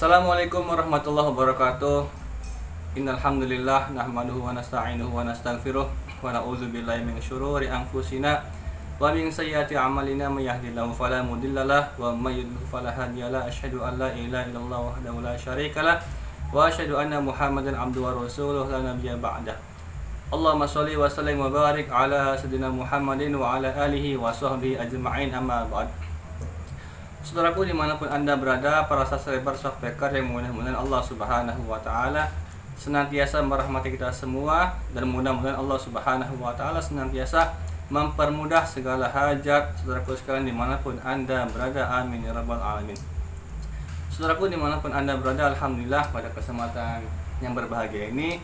Assalamualaikum warahmatullahi wabarakatuh. Innal hamdalillah nahmaduhu wa nasta'inuhu wa nastaghfiruh wa na'udzu billahi min syururi anfusina wa min sayyiati a'malina may yahdihillahu fala mudhillalah wa may yudhlil fala hadiyalah. Asyhadu an la ilaha illallah wahdahu la syarikalah wa asyhadu anna Muhammadan abduhu wa rasuluhu la nabiyya ba'dah. Allahumma shalli wa sallim wa barik ala sayyidina Muhammadin wa ala alihi wa sahbihi ajma'in, amma ba'd. Saudaraku dimanapun Anda berada, para subscriber Shockbreaker yang mudah-mudahan Allah Subhanahu wa Ta'ala senantiasa merahmati kita semua, dan mudah-mudahan Allah Subhanahu wa Ta'ala senantiasa mempermudah segala hajat saudaraku sekalian dimanapun Anda berada, amin ya rabbal alamin. Saudaraku dimanapun Anda berada, alhamdulillah pada kesempatan yang berbahagia ini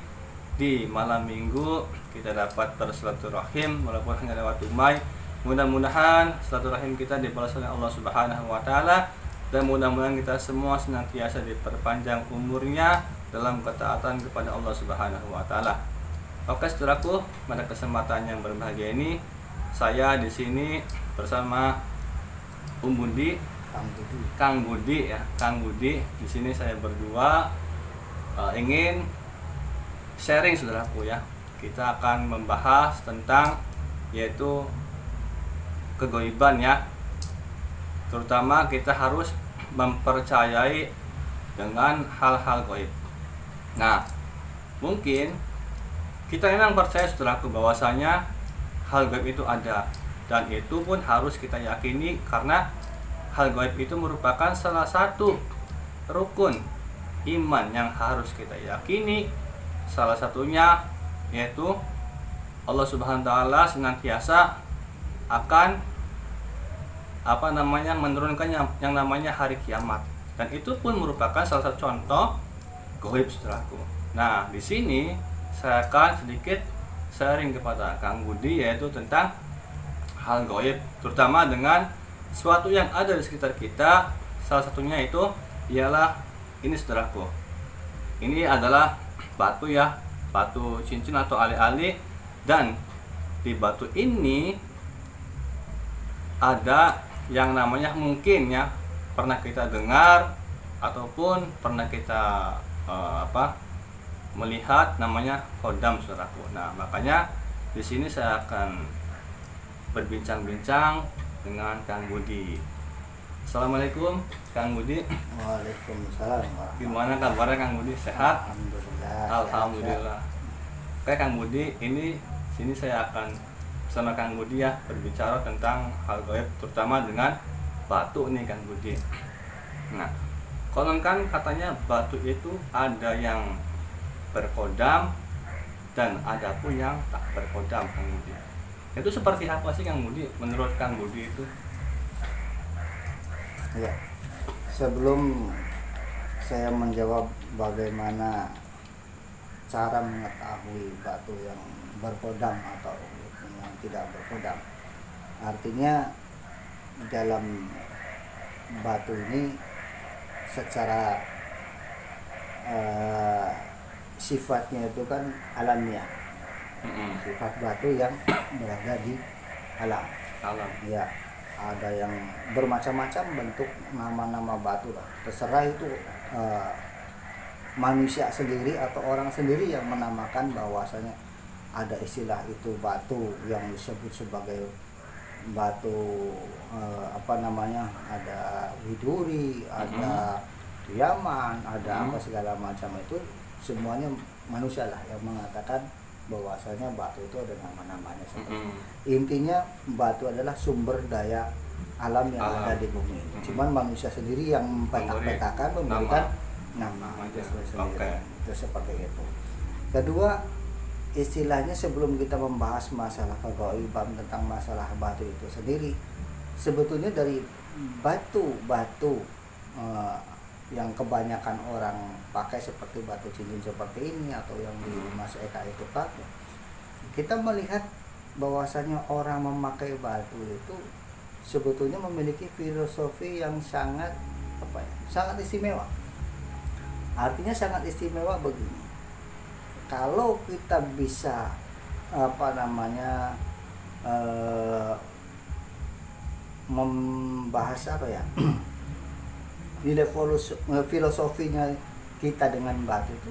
di malam minggu kita dapat bersilaturahim walaupun hanya lewat umai. Mudah-mudahan silaturahim kita dibalas oleh Allah Subhanahu wa Ta'ala, dan mudah-mudahan kita semua senantiasa diperpanjang umurnya dalam ketaatan kepada Allah Subhanahu wa Ta'ala. Oke saudaraku, pada kesempatan yang berbahagia ini saya di sini bersama Budi, Kang Budi ya, Kang Budi. Di sini saya berdua ingin sharing saudaraku ya. Kita akan membahas tentang yaitu kegoiban ya, terutama kita harus mempercayai dengan hal-hal goib. Nah, mungkin kita memang percaya saudaraku bahwasanya hal goib itu ada, dan itu pun harus kita yakini karena hal goib itu merupakan salah satu rukun iman yang harus kita yakini. Salah satunya yaitu Allah Subhanahu wa Ta'ala senantiasa akan menurunkan yang namanya hari kiamat, dan itu pun merupakan salah satu contoh gaib saudaraku. Nah, di sini saya akan sedikit sharing kepada Kang Budi yaitu tentang hal gaib, terutama dengan sesuatu yang ada di sekitar kita. Salah satunya itu ialah ini saudaraku. Ini adalah batu ya, batu cincin atau ali-ali, dan di batu ini ada yang namanya mungkin ya pernah kita dengar ataupun pernah kita melihat, namanya kodam saudaraku. Nah, makanya di sini saya akan berbincang-bincang dengan Kang Budi. Assalamualaikum Kang Budi. Waalaikumsalam. Gimana kabarnya Kang Budi? Sehat? Alhamdulillah. Alhamdulillah. Oke Kang Budi, ini sini saya akan bersama Kang Budi ya berbicara tentang hal gaib, terutama dengan batu nih Kang Budi. Nah, konon kan katanya batu itu ada yang berkodam dan ada pun yang tak berkodam Kang Budi. Itu seperti apa sih Kang Budi menurut Kang Budi itu? Ya, sebelum saya menjawab bagaimana cara mengetahui batu yang berkodam atau yang tidak berkodam, artinya dalam batu ini secara sifatnya itu kan alamiah, sifat batu yang berada di alam. Ya, ada yang bermacam-macam bentuk nama-nama batu lah, terserah itu manusia sendiri atau orang sendiri yang menamakan bahwasanya ada istilah itu batu yang disebut sebagai batu ada widuri, ada diaman, ada apa segala macam, itu semuanya manusia lah yang mengatakan bahwasanya batu itu ada nama-namanya. Intinya batu adalah sumber daya alam yang ada di bumi ini. Cuman manusia sendiri yang mempetak-petakan, memberikan nama itu sendiri. Itu seperti itu. Kedua, istilahnya sebelum kita membahas masalah kegaiban tentang masalah batu itu sendiri, sebetulnya dari batu yang kebanyakan orang pakai seperti batu cincin seperti ini atau yang di Mas Eka itu pakai, kita melihat bahwasanya orang memakai batu itu sebetulnya memiliki filosofi yang sangat sangat istimewa. Artinya sangat istimewa begini, kalau kita bisa membahas filosofinya kita dengan batu itu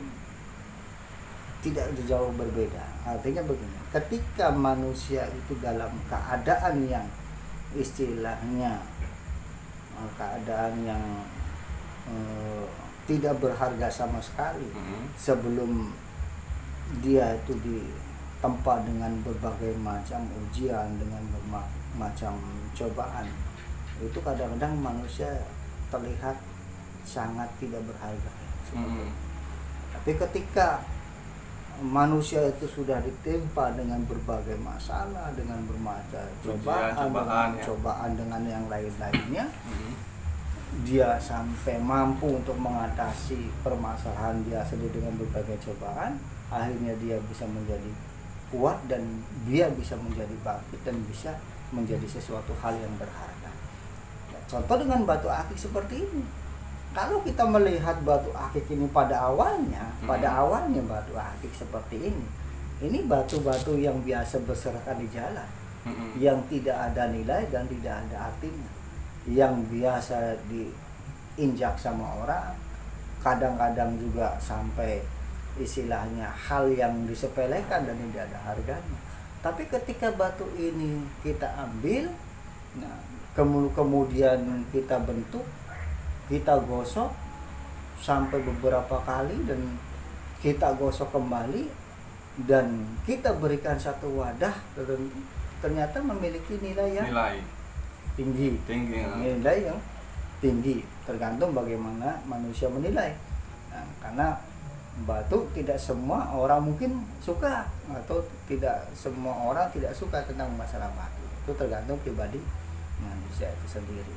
tidak jauh berbeda. Artinya begini, ketika manusia itu dalam keadaan yang istilahnya keadaan yang tidak berharga sama sekali, sebelum dia itu ditempa dengan berbagai macam ujian, dengan macam cobaan, itu kadang-kadang manusia terlihat sangat tidak berharga. Tapi ketika manusia itu sudah ditimpa dengan berbagai masalah, dengan bermacam cobaan dengan yang lain-lainnya, dia sampai mampu untuk mengatasi permasalahan dia sendiri dengan berbagai cobaan, akhirnya dia bisa menjadi kuat dan dia bisa menjadi bangkit dan bisa menjadi sesuatu hal yang berharga. Contoh dengan batu akik seperti ini. Kalau kita melihat batu akik ini pada awalnya batu akik seperti ini batu-batu yang biasa berserakan di jalan, yang tidak ada nilai dan tidak ada artinya, yang biasa diinjak sama orang, kadang-kadang juga sampai istilahnya hal yang disepelekan dan tidak ada harganya. Tapi ketika batu ini kita ambil, kemudian kita bentuk, kita gosok sampai beberapa kali dan kita gosok kembali dan kita berikan satu wadah tertentu, ternyata memiliki nilai yang tinggi. Nilai yang tinggi, tergantung bagaimana manusia menilai. Karena batu tidak semua orang mungkin suka, atau tidak semua orang tidak suka tentang masalah batu. Itu tergantung pribadi manusia itu sendiri.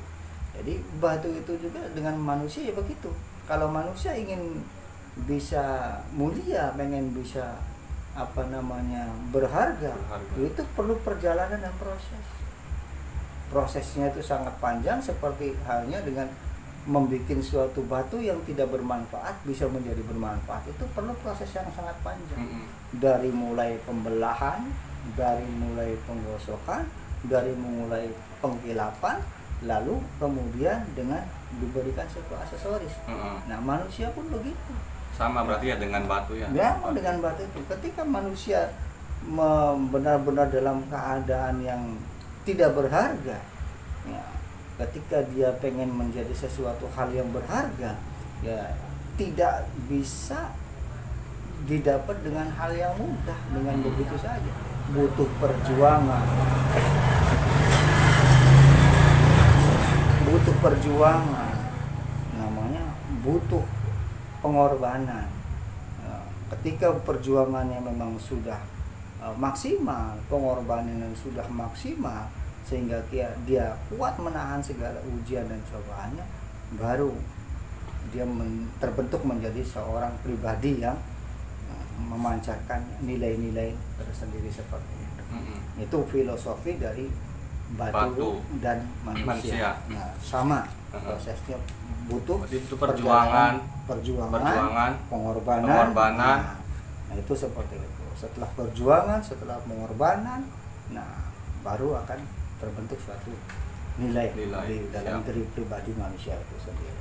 Jadi batu itu juga dengan manusia ya begitu. Kalau manusia ingin bisa mulia, pengen bisa berharga, itu perlu perjalanan dan proses. Prosesnya itu sangat panjang, seperti halnya dengan membuat suatu batu yang tidak bermanfaat bisa menjadi bermanfaat. Itu perlu proses yang sangat panjang. Dari mulai pembelahan, dari mulai penggosokan, dari mulai pengkilapan, lalu kemudian dengan diberikan suatu aksesoris. Nah, manusia pun begitu. Sama berarti ya dengan batu ya. Ya, dengan batu itu. Ketika manusia benar-benar dalam keadaan yang tidak berharga, ya, ketika dia pengen menjadi sesuatu hal yang berharga, ya tidak bisa didapat dengan hal yang mudah, dengan begitu saja. Butuh perjuangan. Namanya butuh pengorbanan. Ketika perjuangannya memang sudah maksimal, pengorbanan yang sudah maksimal, sehingga dia kuat menahan segala ujian dan cobaannya, baru dia terbentuk menjadi seorang pribadi yang memancarkan nilai-nilai tersendiri seperti itu. Itu filosofi dari batu dan manusia. Nah, sama prosesnya, butuh perjuangan, pengorbanan. Nah, itu seperti itu. Setelah perjuangan, setelah pengorbanan, baru akan terbentuk suatu nilai di dalam diri pribadi manusia itu sendiri.